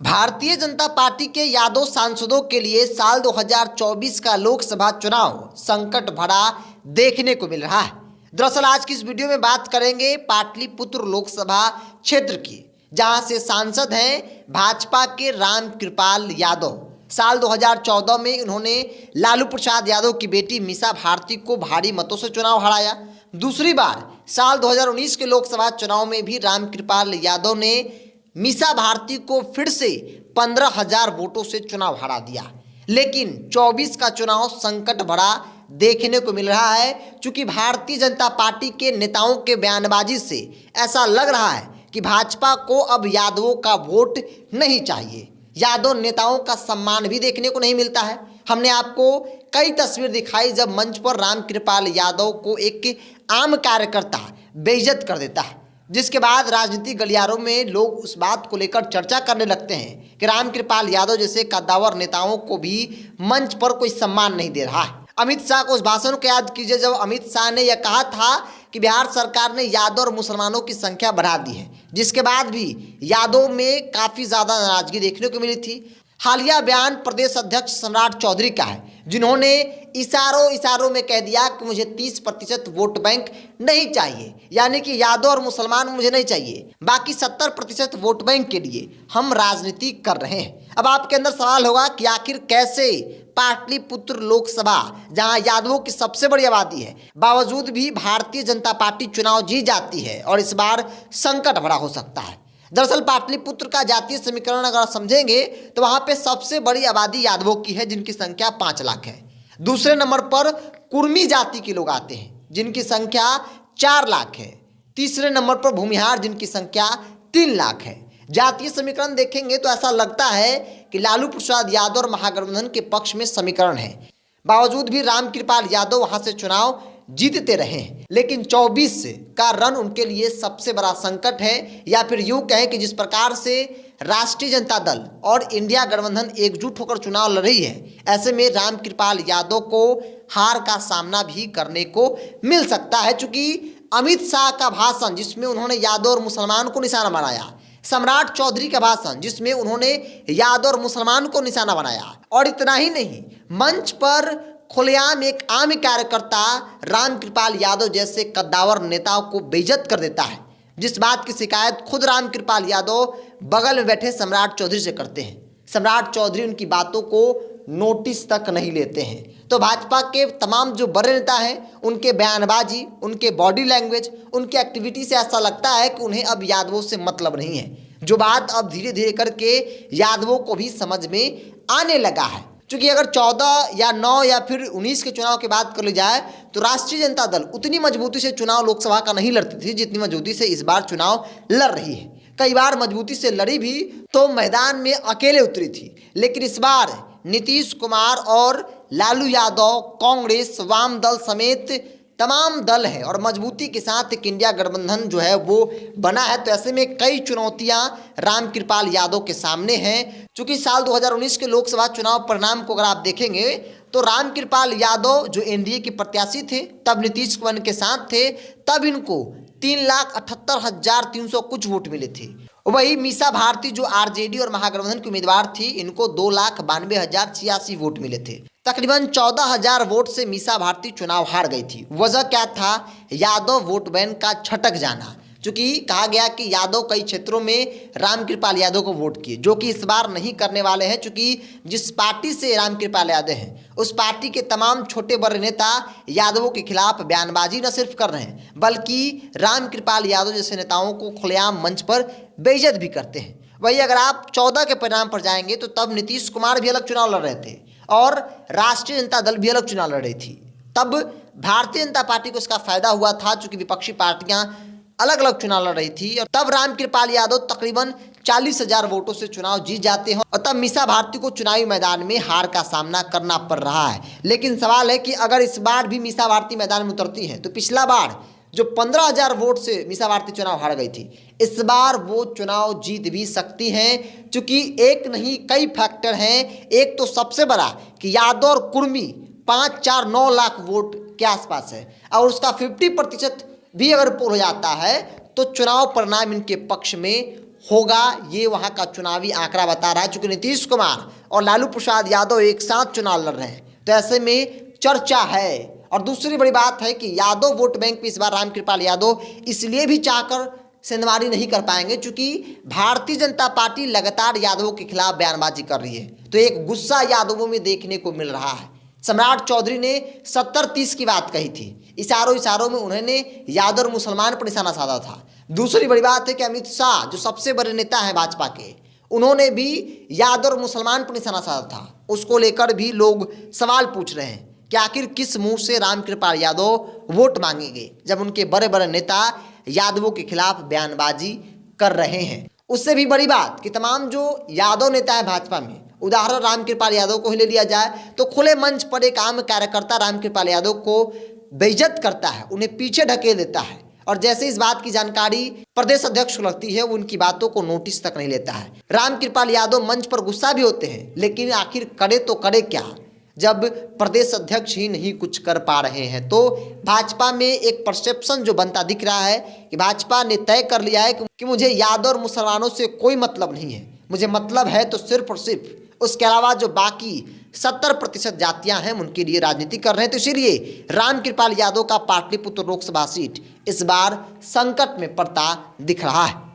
Bharatiya Janata party के यादव सांसदों के लिए साल 2024 का लोकसभा चुनाव संकट भरा देखने को मिल रहा है। दरअसल आज की इस वीडियो में बात करेंगे पाटलिपुत्र लोकसभा क्षेत्र की, जहां से सांसद हैं भाजपा के रामकृपाल यादव। साल 2014 में उन्होंने लालू प्रसाद यादव की बेटी मीसा भारती को भारी मतों से चुनाव हराया। दूसरी बार साल 2019 के लोकसभा चुनाव में भी रामकृपाल यादव ने मीसा भारती को फिर से 15,000 वोटों से चुनाव हरा दिया। लेकिन 24 का चुनाव संकट भरा देखने को मिल रहा है, क्योंकि भारतीय जनता पार्टी के नेताओं के बयानबाजी से ऐसा लग रहा है कि भाजपा को अब यादवों का वोट नहीं चाहिए। यादव नेताओं का सम्मान भी देखने को नहीं मिलता है। हमने आपको कई तस्वीर दिखाई जब मंच पर रामकृपाल यादव को एक आम कार्यकर्ता बेइज्जत कर देता है, जिसके बाद राजनीतिक गलियारों में लोग उस बात को लेकर चर्चा करने लगते हैं कि रामकृपाल यादव जैसे कद्दावर नेताओं को भी मंच पर कोई सम्मान नहीं दे रहा है। अमित शाह को उस भाषण को याद कीजिए जब अमित शाह ने यह कहा था कि बिहार सरकार ने यादव और मुसलमानों की संख्या बढ़ा दी है, जिसके बाद भी यादव में काफ़ी ज़्यादा नाराजगी देखने को मिली थी। हालिया बयान प्रदेश अध्यक्ष सम्राट चौधरी का है, जिन्होंने इशारों में कह दिया कि मुझे 30% वोट बैंक नहीं चाहिए, यानी कि यादव और मुसलमान मुझे नहीं चाहिए, बाकी 70% वोट बैंक के लिए हम राजनीति कर रहे हैं। अब आपके अंदर सवाल होगा कि आखिर कैसे पाटलिपुत्र लोकसभा, जहां यादवों की सबसे बड़ी आबादी है, बावजूद भी भारतीय जनता पार्टी चुनाव जीत जाती है और इस बार संकट भरा हो सकता है। दरअसल पाटलिपुत्र का जातीय समीकरण अगर समझेंगे तो वहां पे सबसे बड़ी आबादी यादवों की है, जिनकी संख्या 5 लाख है। दूसरे नंबर पर कुर्मी जाति के लोग आते हैं, जिनकी संख्या 4 लाख है। तीसरे नंबर पर भूमिहार, जिनकी संख्या 3 लाख है। जातीय समीकरण देखेंगे तो ऐसा लगता है कि लालू प्रसाद यादव और महागठबंधन के पक्ष में समीकरण है, बावजूद भी रामकृपाल यादव वहां से चुनाव जीतते रहे। लेकिन 24 का रन उनके लिए सबसे बड़ा संकट है, या फिर यूं कहें कि जिस प्रकार से राष्ट्रीय जनता दल और इंडिया गठबंधन एकजुट होकर चुनाव लड़ रही है, ऐसे में रामकृपाल यादव को हार का सामना भी करने को मिल सकता है। चूंकि अमित शाह का भाषण जिसमें उन्होंने यादव और मुसलमान को निशाना बनाया, सम्राट चौधरी का भाषण जिसमें उन्होंने यादव और मुसलमान को निशाना बनाया, और इतना ही नहीं, मंच पर खुलेआम एक आम कार्यकर्ता रामकृपाल यादव जैसे कद्दावर नेताओं को बेइज्जत कर देता है, जिस बात की शिकायत खुद रामकृपाल यादव बगल में बैठे सम्राट चौधरी से करते हैं। सम्राट चौधरी उनकी बातों को नोटिस तक नहीं लेते हैं। तो भाजपा के तमाम जो बड़े नेता हैं, उनके बयानबाजी, उनके बॉडी लैंग्वेज, उनकी एक्टिविटी से ऐसा लगता है कि उन्हें अब यादवों से मतलब नहीं है, जो बात अब धीरे धीरे करके यादवों को भी समझ में आने लगा है। क्योंकि अगर 14 या 9 या फिर 19 के चुनाव की बात कर ली जाए तो राष्ट्रीय जनता दल उतनी मजबूती से चुनाव लोकसभा का नहीं लड़ती थी जितनी मजबूती से इस बार चुनाव लड़ रही है। कई बार मजबूती से लड़ी भी तो मैदान में अकेले उतरी थी, लेकिन इस बार नीतीश कुमार और लालू यादव, कांग्रेस, वाम दल समेत तमाम दल हैं और मजबूती के साथ एक इंडिया गठबंधन जो है वो बना है। तो ऐसे में कई चुनौतियां रामकृपाल यादव के सामने हैं। चूंकि साल 2019 के लोकसभा चुनाव परिणाम को अगर आप देखेंगे तो रामकृपाल यादव जो एनडीए के प्रत्याशी थे, तब नीतीश कुमार के साथ थे, तब इनको 3,78,300 कुछ वोट मिले थे। वही मीसा भारती जो आरजेडी और महागठबंधन की उम्मीदवार थी, इनको 2,92,086 वोट मिले थे। तकरीबन 14,000 वोट से मीसा भारती चुनाव हार गई थी। वजह क्या था? यादव वोट बैंक का छटक जाना। चूंकि कहा गया कि यादव कई क्षेत्रों में रामकृपाल यादव को वोट किए, जो कि इस बार नहीं करने वाले हैं। चूंकि जिस पार्टी से रामकृपाल यादव हैं, उस पार्टी के तमाम छोटे बड़े नेता यादवों के खिलाफ बयानबाजी न सिर्फ कर रहे हैं, बल्कि रामकृपाल यादव जैसे नेताओं को खुलेआम मंच पर बेइज्जत भी करते हैं। वही अगर आप 14 के परिणाम पर जाएंगे तो तब नीतीश कुमार भी अलग चुनाव लड़ रहे थे और राष्ट्रीय जनता दल भी अलग चुनाव लड़ रही थी। तब भारतीय जनता पार्टी को इसका फायदा हुआ था, चूंकि विपक्षी पार्टियां अलग अलग चुनाव लड़ रही थी, और तब रामकृपाल यादव तकरीबन 40,000 वोटों से चुनाव जीत जाते हैं और तब मीसा भारती को चुनावी मैदान में हार का सामना करना पड़ रहा है। लेकिन सवाल है कि अगर इस बार भी मीसा भारती मैदान में उतरती है तो पिछला बार जो 15,000 वोट से मीसा भारती चुनाव हार गई थी, इस बार वो चुनाव जीत भी सकती हैं। चूंकि एक नहीं कई फैक्टर हैं। एक तो सबसे बड़ा कि यादव और कुर्मी 5, 4, 9 लाख वोट के आसपास है, और उसका 50% भी अगर पोल हो जाता है तो चुनाव परिणाम इनके पक्ष में होगा, ये वहां का चुनावी आंकड़ा बता रहा है। चूंकि नीतीश कुमार और लालू प्रसाद यादव एक साथ चुनाव लड़ रहे हैं, तो ऐसे में चर्चा है। और दूसरी बड़ी बात है कि यादव वोट बैंक में इस बार रामकृपाल यादव इसलिए भी चाहकर सेंधमारी नहीं कर पाएंगे क्योंकि भारतीय जनता पार्टी लगातार यादवों के खिलाफ बयानबाजी कर रही है, तो एक गुस्सा यादवों में देखने को मिल रहा है। सम्राट चौधरी ने 70-30 की बात कही थी, इशारों में उन्होंने यादव और मुसलमान पर निशाना साधा था। दूसरी बड़ी बात है कि अमित शाह जो सबसे बड़े नेता हैं भाजपा के, उन्होंने भी यादव और मुसलमान पर निशाना साधा था। उसको लेकर भी लोग सवाल पूछ रहे हैं कि आखिर किस मुंह से रामकृपाल यादव वोट मांगेंगे जब उनके बड़े बड़े नेता यादवों के खिलाफ बयानबाजी कर रहे हैं। उससे भी बड़ी बात कि तमाम जो यादव नेता है भाजपा में, उदाहरण रामकृपाल यादव को ही ले लिया जाए तो खुले मंच पर एक आम कार्यकर्ता रामकृपाल यादव को बेइज्जत करता है, उन्हें पीछे ढकेल देता है, और जैसे इस बात की जानकारी प्रदेश अध्यक्ष को लगती है, वो उनकी बातों को नोटिस तक नहीं लेता है। रामकृपाल यादव मंच पर गुस्सा भी होते हैं, लेकिन आखिर करे तो करे क्या जब प्रदेश अध्यक्ष ही नहीं कुछ कर पा रहे हैं। तो भाजपा में एक परसेप्शन जो बनता दिख रहा है कि भाजपा ने तय कर लिया है कि मुझे यादव और मुसलमानों से कोई मतलब नहीं है, मुझे मतलब है तो सिर्फ और सिर्फ उसके अलावा जो बाकी 70% जातियां हैं उनके लिए राजनीति कर रहे हैं। तो इसीलिए रामकृपाल यादव का पाटलिपुत्र लोकसभा सीट इस बार संकट में पड़ता दिख रहा है।